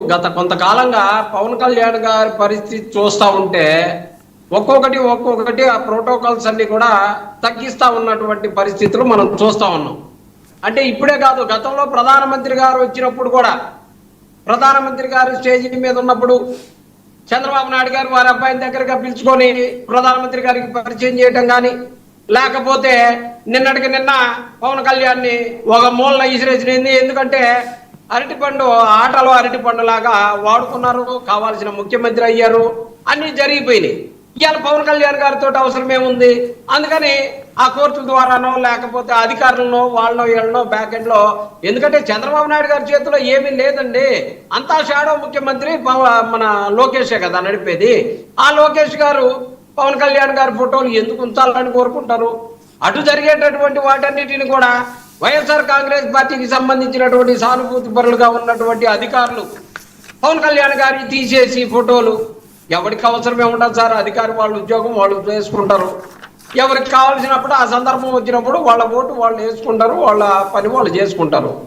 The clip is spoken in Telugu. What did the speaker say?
గత కొంతకాలంగా పవన్ కళ్యాణ్ గారి పరిస్థితి చూస్తూ ఉంటే ఒక్కొక్కటి ఆ ప్రోటోకాల్స్ అన్ని కూడా తగ్గిస్తా ఉన్నటువంటి పరిస్థితులు మనం చూస్తా ఉన్నాం. అంటే ఇప్పుడే కాదు, గతంలో ప్రధానమంత్రి గారు వచ్చినప్పుడు కూడా, ప్రధానమంత్రి గారు స్టేజీ మీద ఉన్నప్పుడు చంద్రబాబు నాయుడు గారు వారి అబ్బాయిని దగ్గరగా పిలుచుకొని ప్రధానమంత్రి గారికి పరిచయం చేయటం కానీ, లేకపోతే నిన్నటికి నిన్న పవన్ కళ్యాణ్ని ఒక మూలన ఇసిరేసినది. ఎందుకంటే అరటిపండు ఆటలో అరటిపండు లాగా వాడుకున్నారు, కావాల్సిన ముఖ్యమంత్రి అయ్యారు, అన్ని జరిగిపోయినాయి. ఇవాళ పవన్ కళ్యాణ్ గారితో అవసరం ఏముంది? అందుకని ఆ కోర్టుల ద్వారానో లేకపోతే అధికారులను వాళ్ళనో వీళ్ళనో బ్యాక్ ఎండ్ లో, ఎందుకంటే చంద్రబాబు నాయుడు గారి చేతిలో ఏమీ లేదండి, అంతా షాడో ముఖ్యమంత్రి మన లోకేషే కదా నడిపేది. ఆ లోకేష్ గారు పవన్ కళ్యాణ్ గారి ఫోటోలు ఎందుకు ఉంచాలని కోరుకుంటారు? అటు జరిగేటటువంటి వాటన్నిటిని కూడా వైఎస్ఆర్ కాంగ్రెస్ పార్టీకి సంబంధించినటువంటి సానుభూతి పరులుగా ఉన్నటువంటి అధికారులు పవన్ కళ్యాణ్ గారిని తీసేసి ఫోటోలు, ఎవరికి అవసరమే ఉండదు సార్, అధికారి వాళ్ళ ఉద్యోగం వాళ్ళు చేసుకుంటారు. ఎవరికి కావాల్సినప్పుడు ఆ సందర్భం వచ్చినప్పుడు వాళ్ళ ఓటు వాళ్ళు వేసుకుంటారు, వాళ్ళ పని వాళ్ళు చేసుకుంటారు.